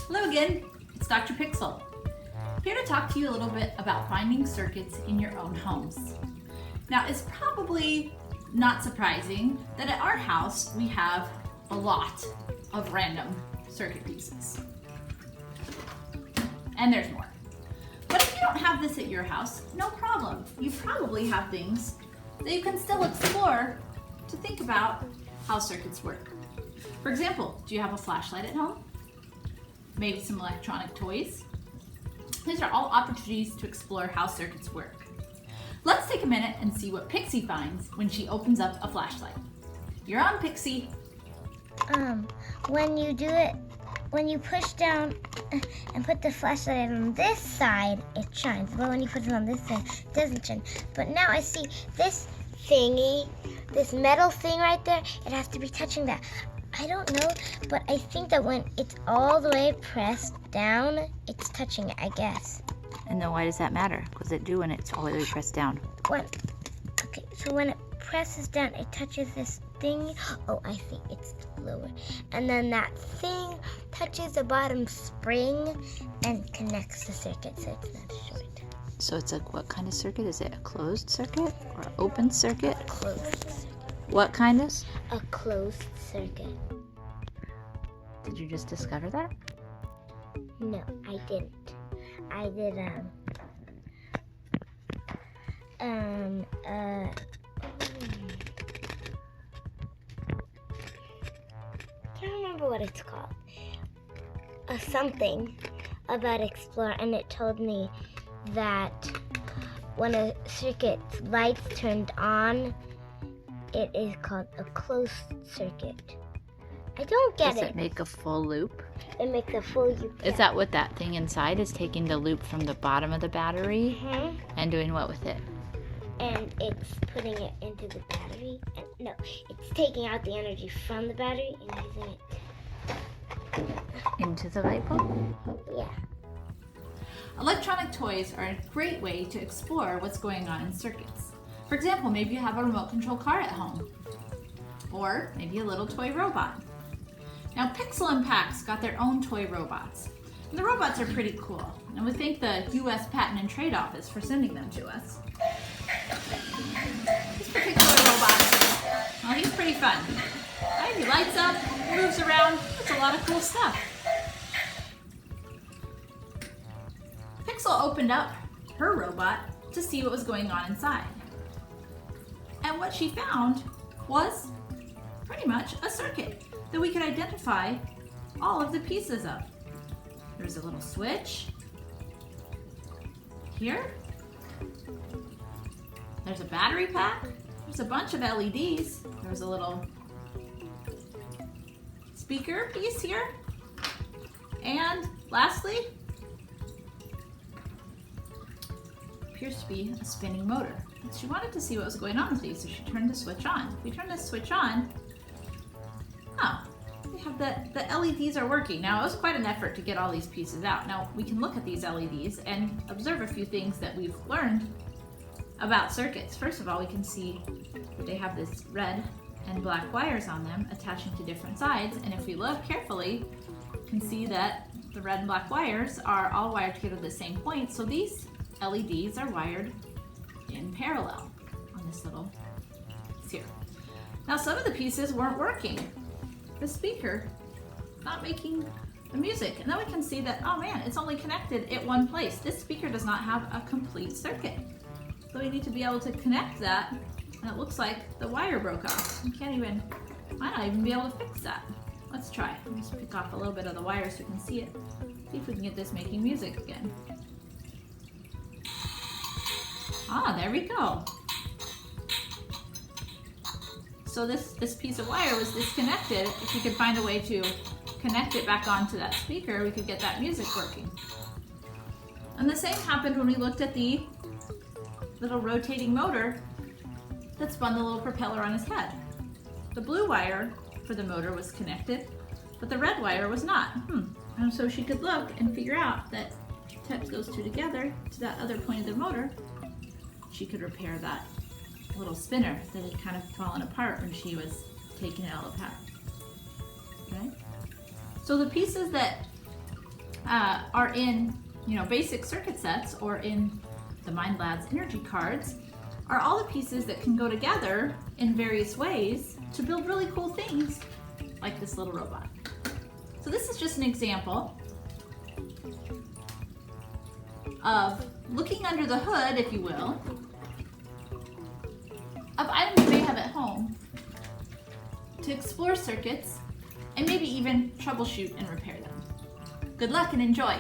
Hello again, it's Dr. Pixel. Here to talk to you a little bit about finding circuits in your own homes. Now, it's probably not surprising that at our house we have a lot of random circuit pieces. And there's more. But if you don't have this at your house, no problem. You probably have things that you can still explore to think about how circuits work. For example, do you have a flashlight at home? Maybe some electronic toys? These are all opportunities to explore how circuits work. Let's take a minute and see what Pixie finds when she opens up a flashlight. You're on, Pixie. When you push down and put the flashlight on this side, it shines. But when you put it on this side, it doesn't shine. But now I see this thingy, this metal thing right there, it has to be touching that. I don't know, but I think that when it's all the way pressed down, it's touching it, I guess. And then why does that matter? What does it do when it's all the way pressed down? So when it presses down, it touches this thing. Oh, I think it's lower. And then that thing touches the bottom spring and connects the circuit so it's not short. So it's like, what kind of circuit? Is it a closed circuit or an open circuit? Closed circuit. What kind is? A closed circuit. Did you just discover that? No, I didn't. I did, can't remember what it's called. Something about Explore, and it told me that when a circuit's lights turned on, it is called a closed circuit. I don't get it. Does it make a full loop? It makes a full loop. Is that what that thing inside is, taking the loop from the bottom of the battery and doing what with it? And it's putting it into the battery. No, it's taking out the energy from the battery and using it. Into the light bulb? Yeah. Electronic toys are a great way to explore what's going on in circuits. For example, maybe you have a remote control car at home, or maybe a little toy robot. Now, Pixel and Pax got their own toy robots. And the robots are pretty cool, and we thank the U.S. Patent and Trade Office for sending them to us. This particular robot, well, he's pretty fun. Right? He lights up, moves around, it's a lot of cool stuff. Pixel opened up her robot to see what was going on inside. And what she found was pretty much a circuit that we could identify all of the pieces of. There's a little switch here. There's a battery pack. There's a bunch of LEDs. There's a little speaker piece here. And lastly, appears to be a spinning motor. She wanted to see what was going on with these, so she turned the switch on. If we turn the switch on, we have the LEDs are working. Now, it was quite an effort to get all these pieces out. Now, we can look at these LEDs and observe a few things that we've learned about circuits. First of all, we can see they have this red and black wires on them attaching to different sides, and if we look carefully, we can see that the red and black wires are all wired together at the same point, so these LEDs are wired in parallel on this little piece here. Now, some of the pieces weren't working. The speaker not making the music, and then we can see that, oh man, it's only connected at one place. This speaker does not have a complete circuit, so we need to be able to connect that, and it looks like the wire broke off. Might not even be able to fix that. Let's try. Let's pick off a little bit of the wire so we can see it. See if we can get this making music again. There we go. So this piece of wire was disconnected. If we could find a way to connect it back onto that speaker, we could get that music working. And the same happened when we looked at the little rotating motor that spun the little propeller on his head. The blue wire for the motor was connected, but the red wire was not. And so she could look and figure out that if she touched those two together to that other point of the motor, she could repair that little spinner that had kind of fallen apart when she was taking it all apart. Okay? So the pieces that are in, basic circuit sets or in the MindLabs energy cards are all the pieces that can go together in various ways to build really cool things like this little robot. So this is just an example of looking under the hood, if you will, of items you may have at home to explore circuits and maybe even troubleshoot and repair them. Good luck and enjoy!